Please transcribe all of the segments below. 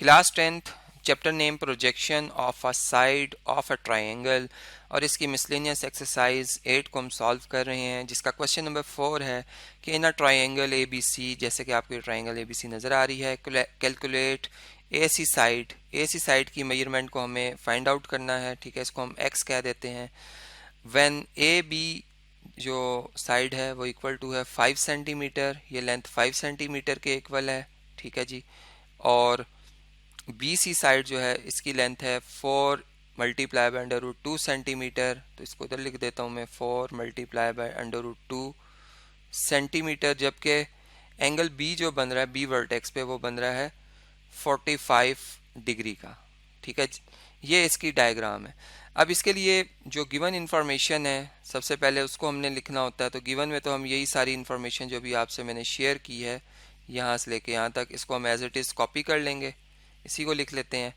Class 10th chapter name projection of a side of a triangle और इसकी miscellaneous exercise 8 को हम solve कर रहे हैं, जिसका क्वेश्चन नंबर 4 है कि इन अ ट्रायंगल ए बी सी, जैसे कि आपको ट्रायंगल ए बी सी नज़र आ रही है, कैलकुलेट ए सी साइड की मेजरमेंट को हमें फाइंड आउट करना है। ठीक है, इसको हम एक्स कह देते हैं। व्हेन ए बी जो साइड है वो इक्वल टू है 5 सेंटीमीटर, ये लेंथ 5 सेंटीमीटर के इक्वल है। ठीक है जी। और बी सी साइड जो है इसकी लेंथ है 4 multiply by under root 2 centimetre, तो इसको इधर लिख देता हूँ मैं 4 multiply by under root 2 centimetre, जबकि एंगल बी जो बन रहा है बी वर्टेक्स पे वो बन रहा है 45 डिग्री का। ठीक है, ये इसकी डायग्राम है। अब इसके लिए जो गिवन इन्फॉर्मेशन है सबसे पहले उसको हमने लिखना होता है। तो गिवन में तो हम यही सारी इन्फॉर्मेशन जो भी आपसे मैंने शेयर की है यहाँ से लेके यहाँ तक, इसको हम एज इट इज़ कॉपी कर लेंगे, इसी को लिख लेते हैं।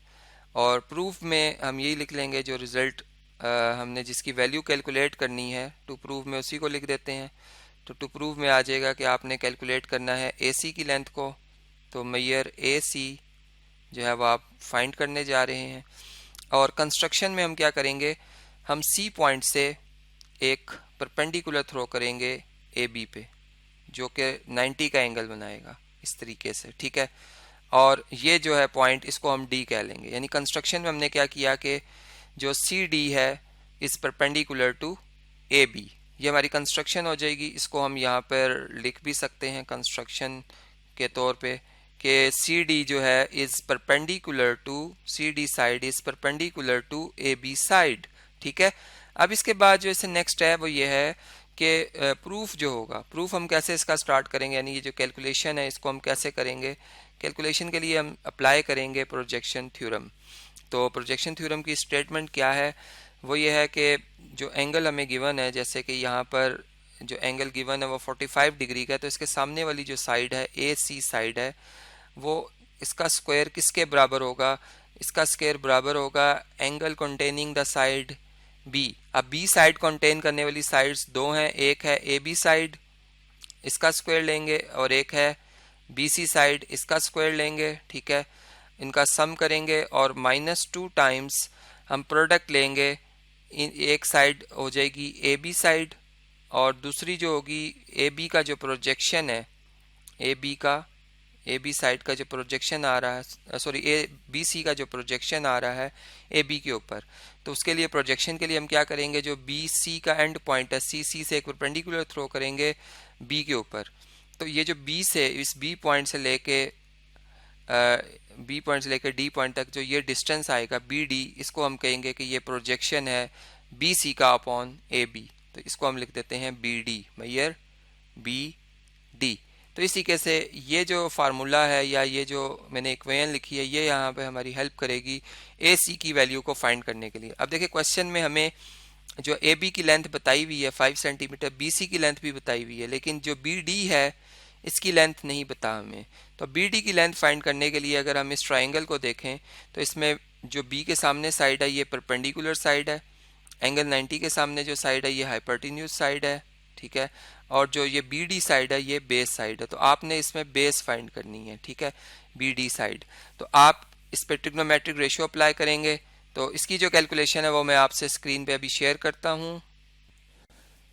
और प्रूफ में हम यही लिख लेंगे जो रिज़ल्ट हमने जिसकी वैल्यू कैलकुलेट करनी है टू प्रूफ में उसी को लिख देते हैं। तो टू प्रूफ में आ जाएगा कि आपने कैलकुलेट करना है ए सी की लेंथ को, तो मेजर ए सी जो है वो आप फाइंड करने जा रहे हैं। और कंस्ट्रक्शन में हम क्या करेंगे, हम सी पॉइंट से एक परपेंडिकुलर थ्रो करेंगे ए बी पे, जो कि 90 का एंगल बनाएगा इस तरीके से। ठीक है, और ये जो है पॉइंट इसको हम डी कह लेंगे। यानी कंस्ट्रक्शन में हमने क्या किया कि जो सी डी है इस परपेंडिकुलर टू ए बी, ये हमारी कंस्ट्रक्शन हो जाएगी। इसको हम यहाँ पर लिख भी सकते हैं कंस्ट्रक्शन के तौर पे कि सी डी जो है is perpendicular to C D side is perpendicular to A B side. ठीक है, अब इसके बाद जो इसे नेक्स्ट है वो ये है कि प्रूफ जो होगा, प्रूफ हम कैसे इसका स्टार्ट करेंगे, यानी ये जो कैलकुलेशन है इसको हम कैसे करेंगे। कैलकुलेशन के लिए हम अप्लाई करेंगे प्रोजेक्शन थ्योरम। तो प्रोजेक्शन थ्योरम की स्टेटमेंट क्या है, वो ये है कि जो एंगल हमें गिवन है, जैसे कि यहाँ पर जो एंगल गिवन है वो 45 डिग्री का है, तो इसके सामने वाली जो साइड है ए सी साइड है वो इसका स्क्वायर किसके बराबर होगा, इसका स्क्वायर बराबर होगा angle containing the side B. अब बी साइड कंटेन करने वाली साइड्स दो हैं, एक है ए बी साइड इसका स्क्वायर लेंगे और एक है बी सी साइड इसका स्क्वायर लेंगे। ठीक है, इनका सम करेंगे और -2 टाइम्स हम प्रोडक्ट लेंगे। एक साइड हो जाएगी ए बी साइड और दूसरी जो होगी ए बी का जो प्रोजेक्शन है, ए बी साइड का जो प्रोजेक्शन आ रहा है, सॉरी ए बी सी का जो प्रोजेक्शन आ रहा है ए बी के ऊपर, तो उसके लिए प्रोजेक्शन के लिए हम क्या करेंगे, जो बी सी का एंड पॉइंट है सी से एक परपेंडिकुलर थ्रो करेंगे बी के ऊपर। तो ये जो बी से इस बी पॉइंट से लेके डी पॉइंट तक जो ये डिस्टेंस आएगा बी डी, इसको हम कहेंगे कि ये प्रोजेक्शन है बी सी का अपॉन ए बी। तो इसको हम लिख देते हैं B D, measure B D. तो इस तरीके से ये जो फार्मूला है या ये जो मैंने इक्वेशन लिखी है ये यहाँ पे हमारी हेल्प करेगी ए सी की वैल्यू को फाइंड करने के लिए। अब देखिए क्वेश्चन में हमें जो ए बी की लेंथ बताई हुई है 5 सेंटीमीटर, बी सी की लेंथ भी बताई हुई है, लेकिन जो बी डी है इसकी लेंथ नहीं पता हमें। तो बी डी की लेंथ फाइंड करने के लिए अगर हम इस ट्राइंगल को देखें तो इसमें जो बी के सामने साइड है ये परपेंडिकुलर साइड है, एंगल 90 के सामने जो साइड है ये हाइपोटेन्यूज साइड है। ठीक है, और जो ये बी डी साइड है ये बेस साइड है, तो आपने इसमें बेस फाइंड करनी है। ठीक है, बी डी साइड, तो आप इस पर ट्रिग्नोमेट्रिक रेशियो अप्लाई करेंगे। तो इसकी जो कैलकुलेशन है वो मैं आपसे स्क्रीन पे अभी शेयर करता हूँ।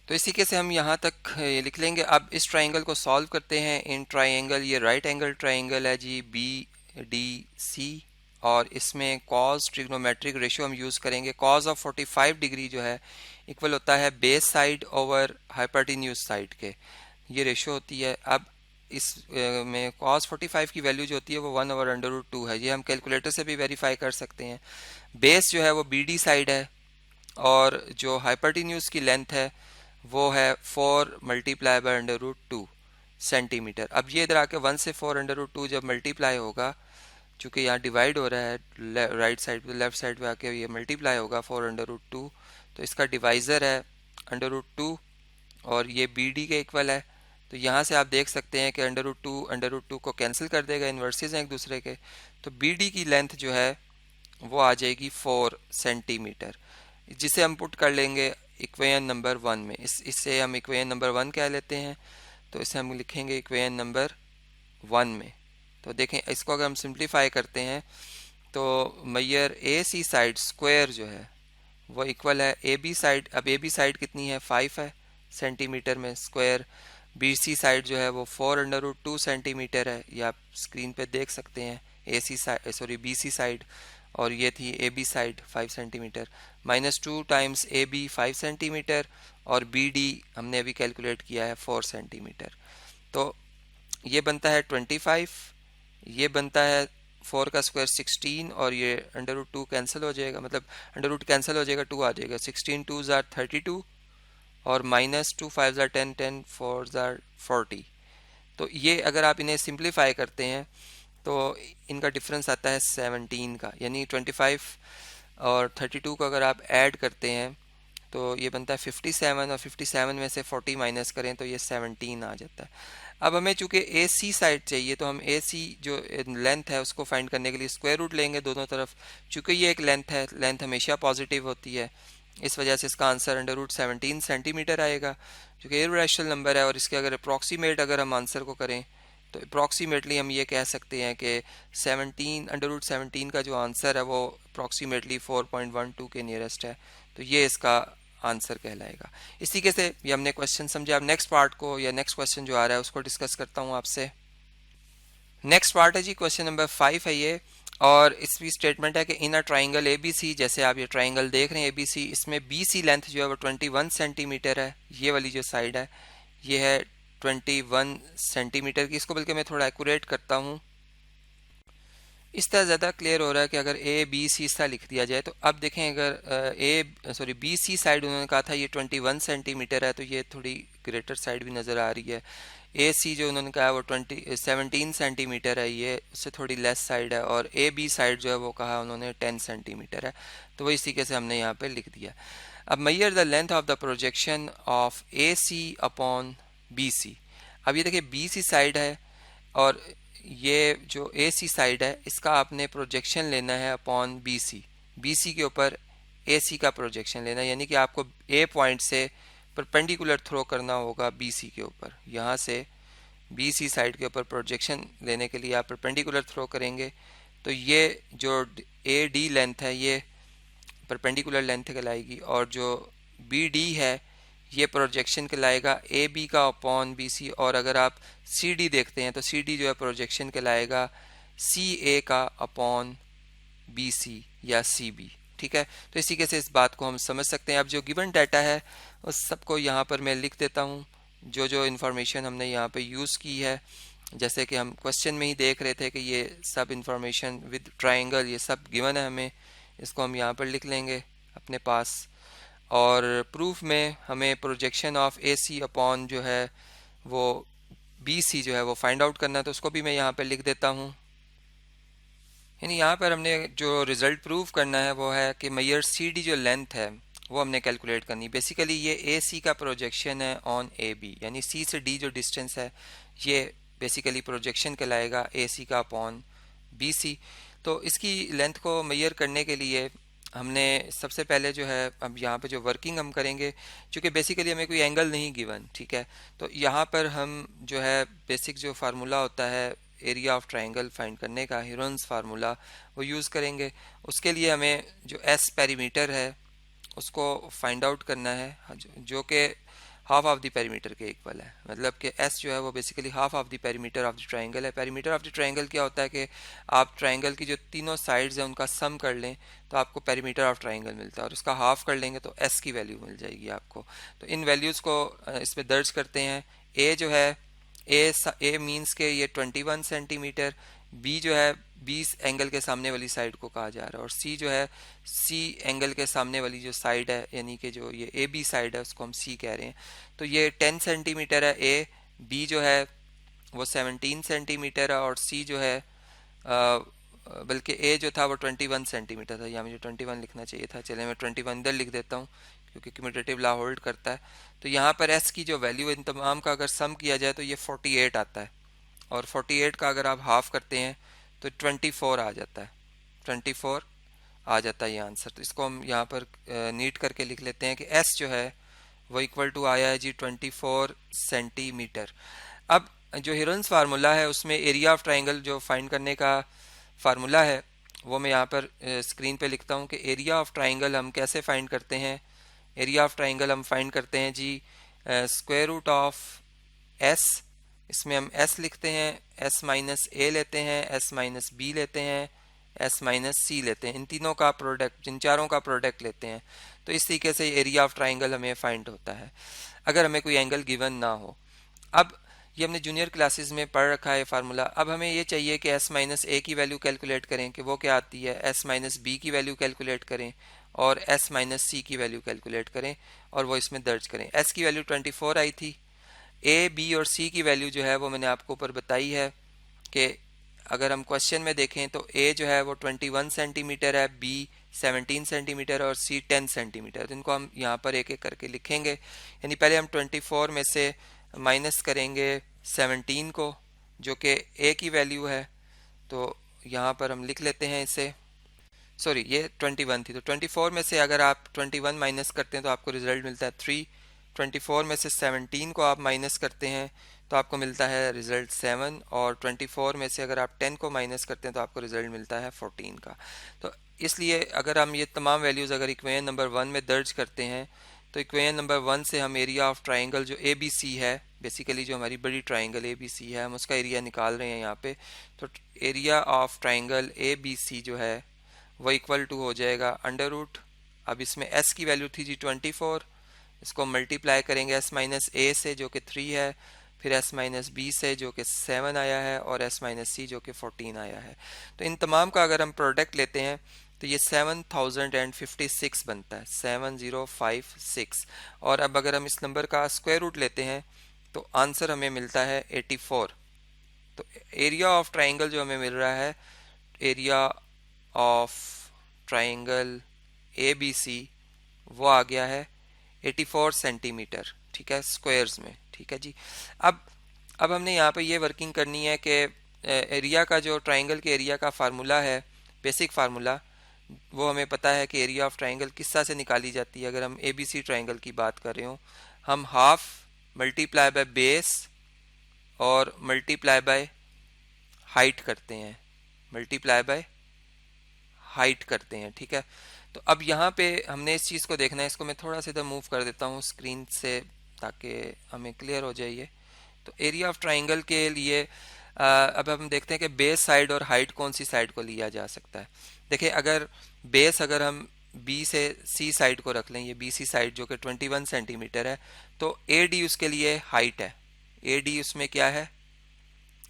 तो इसी के से हम यहाँ तक लिख लेंगे। अब इस ट्राइंगल को सॉल्व करते हैं। इन ट्राइंगल, ये राइट एंगल ट्राइंगल है जी बी डी सी, और इसमें कॉस ट्रिग्नोमेट्रिक रेशियो हम यूज़ करेंगे। कॉस ऑफ 45 डिग्री जो है इक्वल होता है base side over hypotenuse side के, ये रेशियो होती है। अब इस में कॉस 45 की वैल्यू जो होती है वो 1/√2 है, ये हम कैलकुलेटर से भी वेरीफाई कर सकते हैं। बेस जो है वो बी डी साइड है और जो हाइपोटेन्यूज की लेंथ है वो है 4 मल्टीप्लाई बाय √2 सेंटीमीटर। अब ये इधर आके 1 से 4 √2 जब मल्टीप्लाई होगा, चूँकि यहाँ डिवाइड हो रहा है राइट साइड पे, लेफ्ट साइड पे आके ये मल्टीप्लाई होगा 4 √2, तो इसका डिवाइज़र है √2 और ये बी डी के इक्वल है। तो यहाँ से आप देख सकते हैं कि √2 को कैंसिल कर देगा, इन्वर्सेस हैं एक दूसरे के। तो बी डी की लेंथ जो है वो आ जाएगी 4 सेंटीमीटर, जिसे हम पुट कर लेंगे इक्वेशन नंबर 1 में। इससे हम इक्वेशन नंबर 1 कह लेते हैं, तो इसे हम लिखेंगे इक्वेशन नंबर 1 में। तो देखें इसको अगर हम सिंप्लीफाई करते हैं तो मैयर ए सी साइड स्क्वायर जो है वो इक्वल है ए बी साइड। अब ए बी साइड कितनी है 5 है सेंटीमीटर में स्क्वायर। बी सी साइड जो है वो 4√2 सेंटीमीटर है, ये आप स्क्रीन पे देख सकते हैं। A C side sorry B C side और ये थी A B side 5 centimetre. -2 times A B 5 centimetre और बी डी हमने अभी कैलकुलेट किया है 4 सेंटीमीटर। तो ये बनता है 25, ये बनता है 4 का स्क्वायर 16 और ये √2 कैंसिल हो जाएगा, मतलब √2 कैंसिल हो जाएगा, 2 आ जाएगा। 16 2 ज़ार 32 और -2 5 ज़ार 10 10 4 ज़ार 40। तो ये अगर आप इन्हें सिंप्लीफाई करते हैं तो इनका डिफरेंस आता है 17 का, यानी 25 और 32 को अगर आप ऐड करते हैं तो ये बनता है 57 और 57 में से 40 माइनस करें तो ये 17 आ जाता है। अब हमें चूंकि ए सी साइड चाहिए तो हम ए सी जो लेंथ है उसको फाइंड करने के लिए स्क्वायर रूट लेंगे दोनों तरफ। चूंकि ये एक लेंथ है, लेंथ हमेशा पॉजिटिव होती है, इस वजह से इसका आंसर √17 सेंटीमीटर आएगा, जो कि इर्रेशनल नंबर है। और इसके अगर अप्रॉक्सीमेट अगर हम आंसर को करें तो अप्रॉक्सीमेटली हम ये कह सकते हैं कि 17 √17 का जो आंसर है वो अप्रॉक्सीमेटली 4.12 के नियरेस्ट है। तो ये इसका आंसर कहलाएगा। इस तरीके से ये हमने क्वेश्चन समझा। अब नेक्स्ट पार्ट को या नेक्स्ट क्वेश्चन जो आ रहा है उसको डिस्कस करता हूँ आपसे। नेक्स्ट पार्ट है जी क्वेश्चन नंबर 5 है ये, और इसकी स्टेटमेंट है कि इन अ ट्राइंगल ए बी सी, जैसे आप ये ट्राइंगल देख रहे हैं ए बी सी, इसमें बी सी लेंथ जो है वो 21 सेंटीमीटर है। ये वाली जो साइड है ये है 21 सेंटीमीटर की। इसको बल्कि मैं थोड़ा एक्यूरेट करता हूँ, इस तरह ज़्यादा क्लियर हो रहा है कि अगर ए बी सी इस तरह लिख दिया जाए तो अब देखें अगर बी सी साइड उन्होंने कहा था ये 21 सेंटीमीटर है, तो ये थोड़ी ग्रेटर साइड भी नज़र आ रही है। ए सी जो उन्होंने कहा वो 17 सेंटीमीटर है, ये उससे थोड़ी लेस साइड है। और ए बी साइड जो है वो कहा उन्होंने 10 सेंटीमीटर है, तो वही तरीके से हमने यहाँ पे लिख दिया। अब measure the length of the projection of A C upon B C. अब ये देखिए बी सी साइड है और ये जो ए सी साइड है इसका आपने प्रोजेक्शन लेना है upon B C. B C के ऊपर ए सी का प्रोजेक्शन लेना है, यानी कि आपको ए पॉइंट से परपेंडिकुलर थ्रो करना होगा बी सी के ऊपर। यहाँ से बी सी साइड के ऊपर प्रोजेक्शन लेने के लिए आप परपेंडिकुलर थ्रो करेंगे, तो ये जो ए डी लेंथ है ये परपेंडिकुलर लेंथ कहलाएगी, और जो बी डी है ये प्रोजेक्शन कहलाएगा ए बी का अपॉन बी सी। और अगर आप सी डी देखते हैं तो सी डी जो है प्रोजेक्शन कहलाएगा सी ए का अपॉन बी सी या सी बी। ठीक है, तो इसी के से इस बात को हम समझ सकते हैं। अब जो गिवन डाटा है उस सबको यहाँ पर मैं लिख देता हूँ, जो जो इन्फॉर्मेशन हमने यहाँ पे यूज़ की है। जैसे कि हम क्वेश्चन में ही देख रहे थे कि ये सब इन्फॉर्मेशन विद ट्राइंगल ये सब गिवन है हमें, इसको हम यहाँ पर लिख लेंगे अपने पास। और प्रूफ में हमें projection of A C upon जो है वो बी सी जो है वो फाइंड आउट करना है, तो उसको भी मैं यहाँ पर लिख देता हूँ। यानी यहाँ पर हमने जो रिज़ल्ट प्रूव करना है वो है कि मैयर सी डी जो लेंथ है वो हमने कैलकुलेट करनी। बेसिकली ये ए सी का प्रोजेक्शन है ऑन ए बी, यानी सी से डी जो डिस्टेंस है ये बेसिकली प्रोजेक्शन कहलाएगा ए सी का अपॉन बी सी। तो इसकी लेंथ को मैयर करने के लिए हमने सबसे पहले जो है अब यहाँ पे जो वर्किंग हम करेंगे, क्योंकि बेसिकली हमें कोई एंगल नहीं गिवन, ठीक है, तो यहाँ पर हम जो है बेसिक जो फार्मूला होता है एरिया ऑफ ट्राइंगल फाइंड करने का, ह्यूरन्स फार्मूला, वो यूज़ करेंगे। उसके लिए हमें जो एस पेरीमीटर है उसको फाइंड आउट करना है, जो कि हाफ ऑफ द पेरीमीटर के इक्वल है। मतलब कि एस जो है वो basically half of the perimeter of the triangle है। पेरीमीटर ऑफ द ट्राइंगल क्या होता है कि आप ट्राइंगल की जो तीनों साइड्स हैं उनका सम कर लें तो आपको पेरीमीटर ऑफ ट्राइंगल मिलता है, और उसका हाफ कर लेंगे तो एस की वैल्यू मिल जाएगी आपको। तो इन वैल्यूज़ को इसमें दर्ज करते हैं। ए जो है ए मीन्स के ये 21 सेंटीमीटर, बी जो है 20 एंगल के सामने वाली साइड को कहा जा रहा है, और सी जो है सी एंगल के सामने वाली जो साइड है यानी कि जो ये ए बी साइड है उसको हम सी कह रहे हैं। तो ये 10 सेंटीमीटर है ए, बी जो है वो 17 सेंटीमीटर है, और सी जो है बल्कि ए जो था वो 21 सेंटीमीटर था, या मुझे 21 लिखना चाहिए था, चले मैं 21 इधर लिख देता हूँ क्योंकि कम्यूटेटिव लॉ होल्ड करता है। तो यहाँ पर एस की जो वैल्यू इन तमाम का अगर सम किया जाए तो ये 48 आता है, और 48 का अगर आप हाफ करते हैं तो 24 आ जाता है, 24 आ जाता है ये आंसर। तो इसको हम यहाँ पर नीट करके लिख लेते हैं कि एस जो है वो इक्वल टू आया है जी 24 सेंटीमीटर। अब जो हिरन्स फार्मूला है उसमें एरिया ऑफ ट्राइंगल जो फाइंड करने का फार्मूला है वो मैं यहाँ पर स्क्रीन पे लिखता हूँ कि एरिया ऑफ ट्राइंगल हम कैसे फाइंड करते हैं। एरिया ऑफ ट्राइंगल हम फाइंड करते हैं जी स्क्वायर रूट ऑफ एस, इसमें हम एस लिखते हैं, एस माइनस ए लेते हैं, एस माइनस बी लेते हैं, एस माइनस सी लेते हैं, इन तीनों का प्रोडक्ट, इन चारों का प्रोडक्ट लेते हैं। तो इस तरीके से एरिया ऑफ ट्राइंगल हमें फाइंड होता है अगर हमें कोई एंगल गिवन ना हो। अब ये हमने जूनियर क्लासेस में पढ़ रखा है फार्मूला। अब हमें ये चाहिए कि एस माइनस ए की वैल्यू कैलकुलेट करें कि वो क्या आती है, एस माइनस बी की वैल्यू कैलकुलेट करें और एस माइनस सी की वैल्यू कैलकुलेट करें और वो इसमें दर्ज करें। एस की वैल्यू 24 आई थी। ए बी और सी की वैल्यू जो है वो मैंने आपको ऊपर बताई है कि अगर हम क्वेश्चन में देखें तो ए जो है वो 21 सेंटीमीटर है, बी 17 सेंटीमीटर और सी 10 सेंटीमीटर। तो इनको हम यहाँ पर एक एक करके लिखेंगे। यानी पहले हम 24 में से माइनस करेंगे 17 को जो कि ए की वैल्यू है, तो यहाँ पर हम लिख लेते हैं इसे। सॉरी, ये 21 थी, तो 24 में से अगर आप 21 माइनस करते हैं तो आपको रिजल्ट मिलता है 3। 24 में से 17 को आप माइनस करते हैं तो आपको मिलता है रिजल्ट 7 और 24 में से अगर आप 10 को माइनस करते हैं तो आपको रिजल्ट मिलता है 14 का। तो इसलिए अगर हम ये तमाम वैल्यूज़ अगर इक्वेशन नंबर 1 में दर्ज करते हैं तो इक्वेशन नंबर 1 से हम एरिया ऑफ ट्राइंगल जो ए बी सी है, बेसिकली जो हमारी बड़ी ट्राइंगल ए बी सी है, हम उसका एरिया निकाल रहे हैं यहाँ पे। तो area of triangle A B C जो है वो इक्वल टू हो जाएगा अंडर रूट, अब इसमें s की वैल्यू थी जी 24, इसको मल्टीप्लाई करेंगे s माइनस ए से जो कि 3 है, फिर s माइनस बी से जो कि 7 आया है और s माइनस सी जो कि 14 आया है। तो इन तमाम का अगर हम प्रोडक्ट लेते हैं तो ये 7056 बनता है, 7056। और अब अगर हम इस नंबर का स्क्वायर रूट लेते हैं तो आंसर हमें मिलता है 84। तो एरिया ऑफ ट्राइंगल जो हमें मिल रहा है, area of triangle A B C, वो आ गया है 84 सेंटीमीटर, ठीक है, स्क्वायर्स में। ठीक है जी। अब हमने यहाँ पे ये वर्किंग करनी है कि एरिया का जो ट्राइंगल के एरिया का फार्मूला है, बेसिक फार्मूला, वो हमें पता है कि एरिया ऑफ ट्राइंगल किस तरह से निकाली जाती है। अगर हम ए बी सी ट्राइंगल की बात कर रहे हो, हम हाफ मल्टीप्लाई बाय बेस और मल्टीप्लाई बाय हाइट करते हैं, मल्टीप्लाई बाय हाइट करते हैं। ठीक है, तो अब यहाँ पे हमने इस चीज़ को देखना है। इसको मैं थोड़ा सा इधर मूव कर देता हूँ स्क्रीन से ताकि हमें क्लियर हो जाए ये। तो एरिया ऑफ ट्राइंगल के लिए अब हम देखते हैं कि बेस साइड और हाइट कौन सी साइड को लिया जा सकता है। देखिए, अगर बेस अगर हम बी से सी साइड को रख लें, ये बी सी साइड जो कि 21 सेंटीमीटर है, तो ए डी उसके लिए हाइट है। ए डी उसमें क्या है,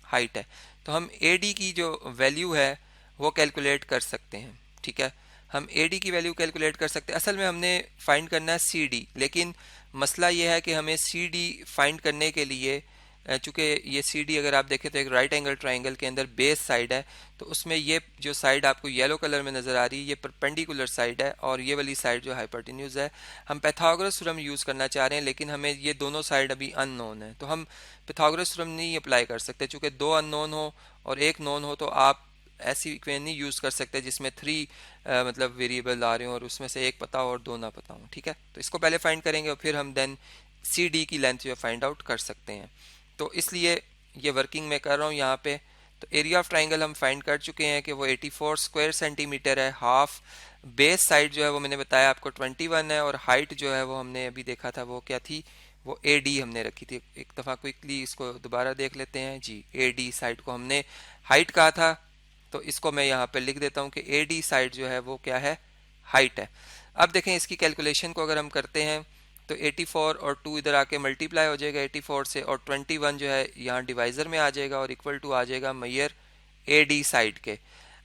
हाइट है। तो हम ए डी की जो वैल्यू है वो कैलकुलेट कर सकते हैं। ठीक है, हम ए डी की वैल्यू कैलकुलेट कर सकते हैं। असल में हमने फाइंड करना है सी डी, लेकिन मसला ये है कि हमें सी डी फाइंड करने के लिए, चूँकि ये सी डी अगर आप देखें तो एक राइट एंगल ट्राइंगल के अंदर बेस साइड है, तो उसमें ये जो साइड आपको येलो कलर में नज़र आ रही है ये परपेंडिकुलर साइड है और ये वाली साइड जो हाइपोटेन्यूज है। हम पैथागोरस थ्योरम यूज़ करना चाह रहे हैं, लेकिन हमें ये दोनों साइड अभी अननोन है, तो हम पैथागोरस थ्योरम नहीं अप्लाई कर सकते। चूँकि दो अननोन हो और एक नोन हो तो आप ऐसी इक्वेशन नहीं यूज़ कर सकते जिसमें 3 मतलब वेरिएबल आ रहे हो और उसमें से एक पता हो और दो ना पता हो। ठीक है, तो इसको पहले फाइंड करेंगे और फिर हम देन सी डी की लेंथ जो फाइंड आउट कर सकते हैं। तो इसलिए ये वर्किंग मैं कर रहा हूँ यहाँ पे। तो एरिया ऑफ ट्राइंगल हम फाइंड कर चुके हैं कि वो 84 स्क्वायर सेंटीमीटर है। हाफ बेस साइड जो है वो मैंने बताया आपको 21 है और हाइट जो है वो हमने अभी देखा था वो क्या थी, वो ए डी हमने रखी थी। एक दफ़ा क्विकली इसको दोबारा देख लेते हैं जी। ए डी साइड को हमने हाइट कहा था, तो इसको मैं यहाँ पे लिख देता हूँ कि ए डी साइड जो है वो क्या है, हाइट है। अब देखें इसकी कैलकुलेशन को अगर हम करते हैं तो 84 और 2 इधर आके मल्टीप्लाई हो जाएगा 84 से, और 21 जो है यहाँ डिवाइज़र में आ जाएगा और इक्वल टू आ जाएगा मैयर ए डी साइड के।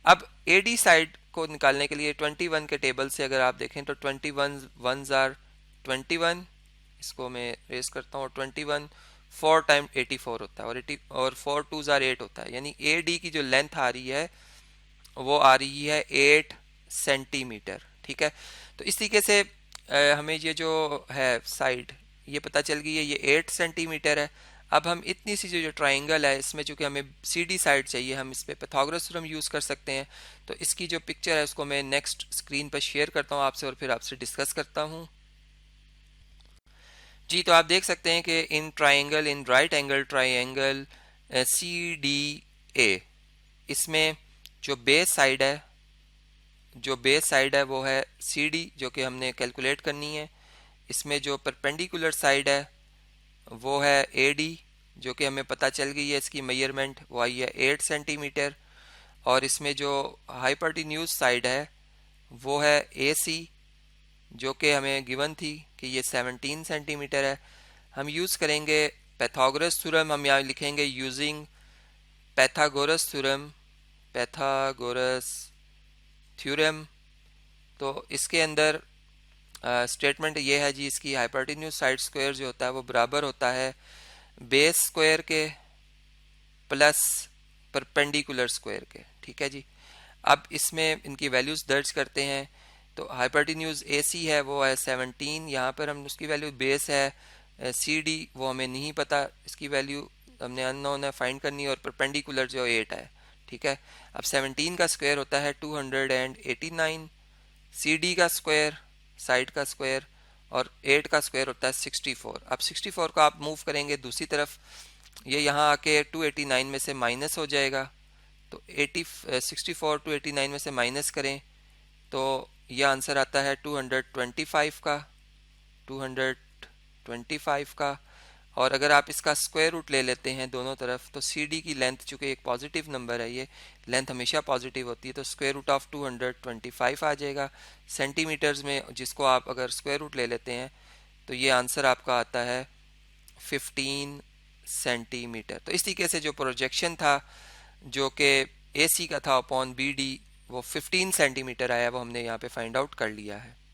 अब ए डी साइड को निकालने के लिए 21 के टेबल से अगर आप देखें तो 21 1s आर 21, इसको मैं रेस करता हूँ, 21 4 टाइम 84 होता है और 4 2s आर 8 होता है। यानी ए डी की जो लेंथ आ रही है वो आ रही है 8 सेंटीमीटर। ठीक है, तो इस तरीके से हमें ये जो है साइड ये पता चल गई है, ये 8 सेंटीमीटर है। अब हम इतनी सी जो ट्राइंगल है इसमें चूंकि हमें सी डी साइड चाहिए, हम इस पर पैथागोरस थ्योरम यूज़ कर सकते हैं। तो इसकी जो पिक्चर है उसको मैं नेक्स्ट स्क्रीन पर शेयर करता हूँ आपसे और फिर आपसे डिस्कस करता हूँ जी। तो आप देख सकते हैं कि in triangle, in right angle triangle CDA। इसमें जो बेस साइड है वो है CD, जो कि हमने कैलकुलेट करनी है। इसमें जो परपेंडिकुलर साइड है वो है AD, जो कि हमें पता चल गई है, इसकी मेजरमेंट वो आई है 8 सेंटीमीटर। और इसमें जो हाइपोटेन्यूज साइड है वो है AC, जो कि हमें गिवन थी कि ये 17 सेंटीमीटर है। हम यूज़ करेंगे पैथागोरस थ्योरम। हम यहाँ लिखेंगे using Pythagoras theorem, Pythagoras theorem. तो इसके अंदर स्टेटमेंट ये है जी, इसकी हाइपोटेन्यूज साइड स्क्वायर जो होता है वो बराबर होता है बेस स्क्वायर के प्लस परपेंडिकुलर स्क्वायर के। ठीक है जी। अब इसमें इनकी वैल्यूज़ दर्ज करते हैं। तो हाइपोटेन्यूज AC है वो है 17, यहाँ पर हम उसकी वैल्यू बेस है CD, वो हमें नहीं पता, इसकी वैल्यू हमने अननोन है, फाइंड करनी है। और परपेंडिकुलर जो 8 है। ठीक है। अब 17 का स्क्वायर होता है 289, CD का स्क्वायर, साइड का स्क्वायर, और 8 का स्क्वायर होता है 64। अब 64 को आप मूव करेंगे दूसरी तरफ, ये यहाँ आके 289 में से माइनस हो जाएगा। तो 64 289 में से माइनस करें तो यह आंसर आता है 225 का, 225 का। और अगर आप इसका स्क्वायर रूट ले लेते हैं दोनों तरफ, तो CD की लेंथ, चूँकि एक पॉजिटिव नंबर है, ये लेंथ हमेशा पॉजिटिव होती है, तो स्क्वायर रूट ऑफ 225 आ जाएगा सेंटीमीटर्स में, जिसको आप अगर स्क्वायर रूट ले लेते हैं तो ये आंसर आपका आता है 15 सेंटीमीटर। तो इस तरीके से जो प्रोजेक्शन था जो कि AC का था अपॉन BD, वो 15 सेंटीमीटर आया, वो हमने यहाँ पे फाइंड आउट कर लिया है।